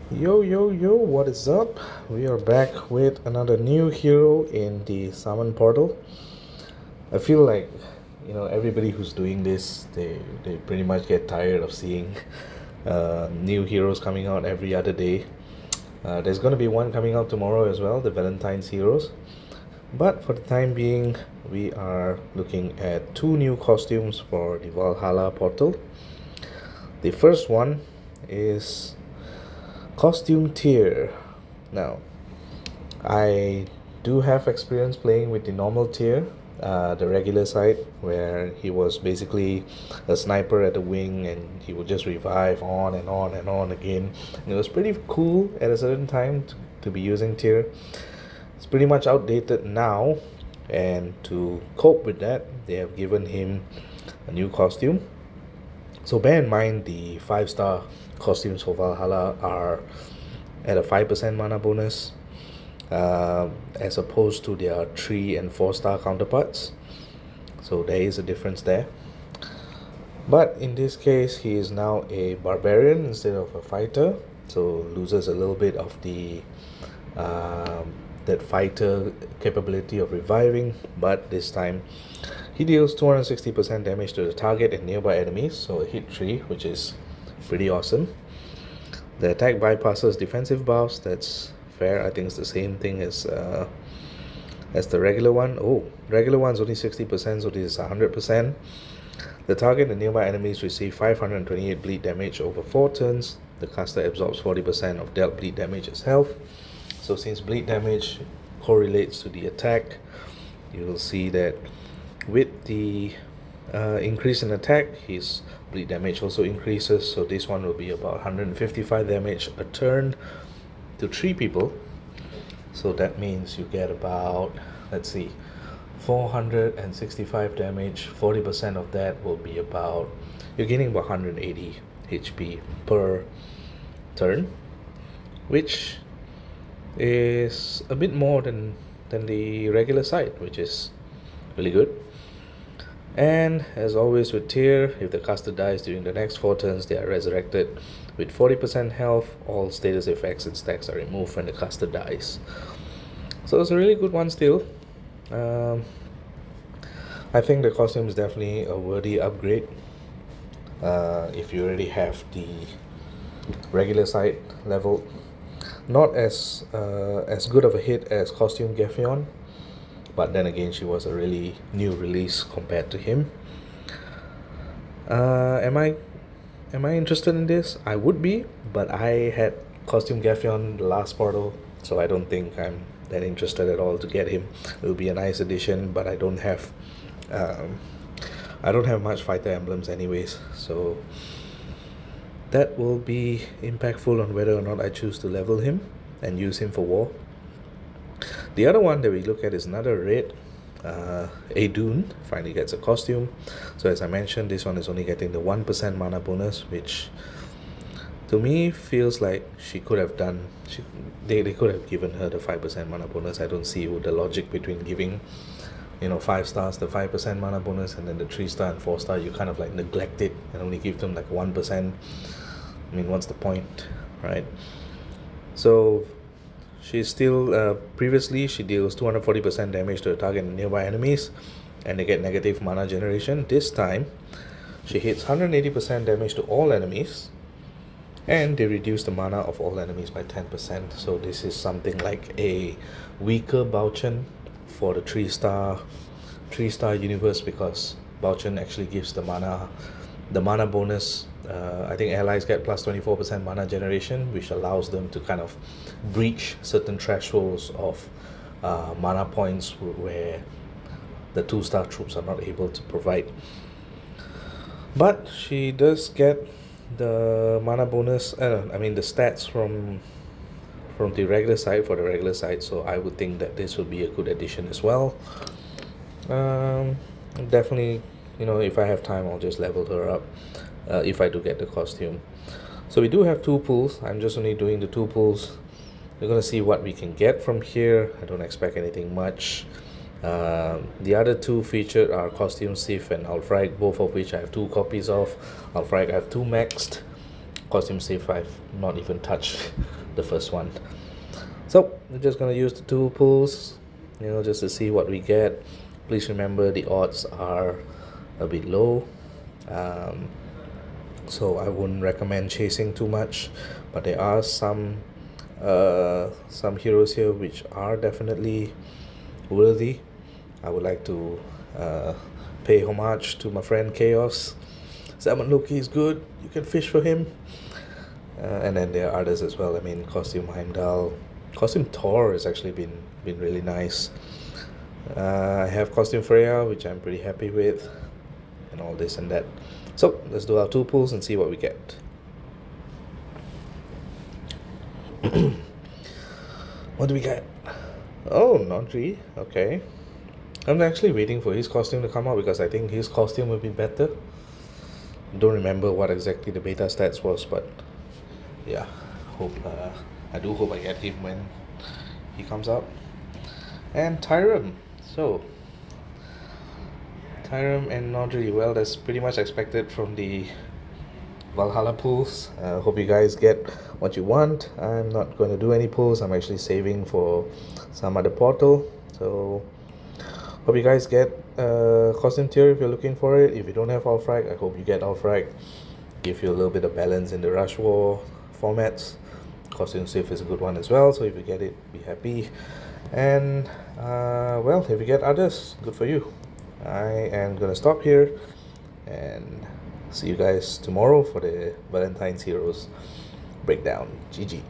Yo, yo, yo, what is up? We are back with another new hero in the Summon Portal. I feel like, everybody who's doing this, they pretty much get tired of seeing new heroes coming out every other day. There's going to be one coming out tomorrow as well, the Valentine's Heroes. But for the time being, we are looking at two new costumes for the Valhalla Portal. The first one is Costume Tyr. Now, I do have experience playing with the normal Tyr, the regular side, where he was basically a sniper at the wing and he would just revive on and on and on again. And it was pretty cool at a certain time to be using Tyr. It's pretty much outdated now, and to cope with that, they have given him a new costume. So bear in mind the 5-star costumes for Valhalla are at a 5% mana bonus, as opposed to their 3 and 4-star counterparts. So there is a difference there. But in this case, he is now a barbarian instead of a fighter, so loses a little bit of the that fighter capability of reviving, but this time he deals 260% damage to the target and nearby enemies, so a hit 3, which is pretty awesome. The attack bypasses defensive buffs. That's fair. I think it's the same thing as the regular one. Oh, regular one's only 60%, so this is 100%. The target and nearby enemies receive 528 bleed damage over 4 turns. The caster absorbs 40% of dealt bleed damage as health. So since bleed damage correlates to the attack, you will see that with the increase in attack, his bleed damage also increases. So this one will be about 155 damage a turn to 3 people. So that means you get about, let's see, 465 damage. 40% of that will be about, you're getting about 180 HP per turn, which is a bit more than the regular side, which is really good. And as always with Tyr, if the caster dies during the next 4 turns, they are resurrected with 40% health. All status effects and stacks are removed when the caster dies. So it's a really good one still. I think the costume is definitely a worthy upgrade. If you already have the regular side level, not as good of a hit as Costume Gefion, but then again, she was a really new release compared to him. Am I interested in this? I would be, but I had Costume Gefion the last portal, so I don't think I'm that interested at all to get him. It will be a nice addition, but I don't have much fighter emblems anyways, so that will be impactful on whether or not I choose to level him and use him for war. The other one that we look at is another red, Ei-Dunn finally gets a costume. So as I mentioned, this one is only getting the 1% mana bonus, which to me feels like she could have done, they could have given her the 5% mana bonus. I don't see the logic between giving 5 stars the 5% mana bonus, and then the 3-star and 4-star you kind of like neglect it and only give them like 1%. I mean, what's the point, right? So she's still, previously she deals 240% damage to the target and nearby enemies, and they get negative mana generation. This time she hits 180% damage to all enemies, and they reduce the mana of all enemies by 10%. So this is something like a weaker Bauchen for the 3-star universe, because Bauchen actually gives the mana bonus. I think allies get plus 24% mana generation, which allows them to kind of breach certain thresholds of mana points where the 2-star troops are not able to provide. But she does get the mana bonus, the stats from the regular side for the regular side, so I would think that this would be a good addition as well. Definitely, if I have time, I'll just level her up if I do get the costume. So we do have 2 pools. I'm just only doing the 2 pools. We're gonna see what we can get from here. I don't expect anything much. The other 2 featured are Costume Sif and Alfreik, both of which I have 2 copies of. Alfreik I have 2 maxed. Costume Safe, I've not even touched the first one. So we're just gonna use the two pulls, you know, just to see what we get. Please remember the odds are a bit low, so I wouldn't recommend chasing too much, but there are some heroes here which are definitely worthy. I would like to pay homage to my friend Chaos. Salmon Loki is good, you can fish for him. And then there are others as well. I mean, Costume Heimdall, Costume Thor has actually been really nice. I have Costume Freya, which I'm pretty happy with, and all this and that. So let's do our two pulls and see what we get. What do we get? Oh, Nodri. Okay. I'm actually waiting for his costume to come out because I think his costume will be better. Don't remember what exactly the beta stats was, but yeah, I do hope I get him when he comes out. And Tyr-ing. So Tyr-ing and Nodri, well, that's pretty much expected from the Valhalla pulls. Hope you guys get what you want. I'm not going to do any pulls. I'm actually saving for some other portal. So hope you guys get Costume Tyr if you're looking for it. If you don't have Ulfrag, I hope you get Ulfrag. Give you a little bit of balance in the Rush War formats. Costume Safe is a good one as well, so if you get it, be happy. And well, if you get others, good for you. I am gonna stop here and see you guys tomorrow for the Valentine's Heroes breakdown. GG.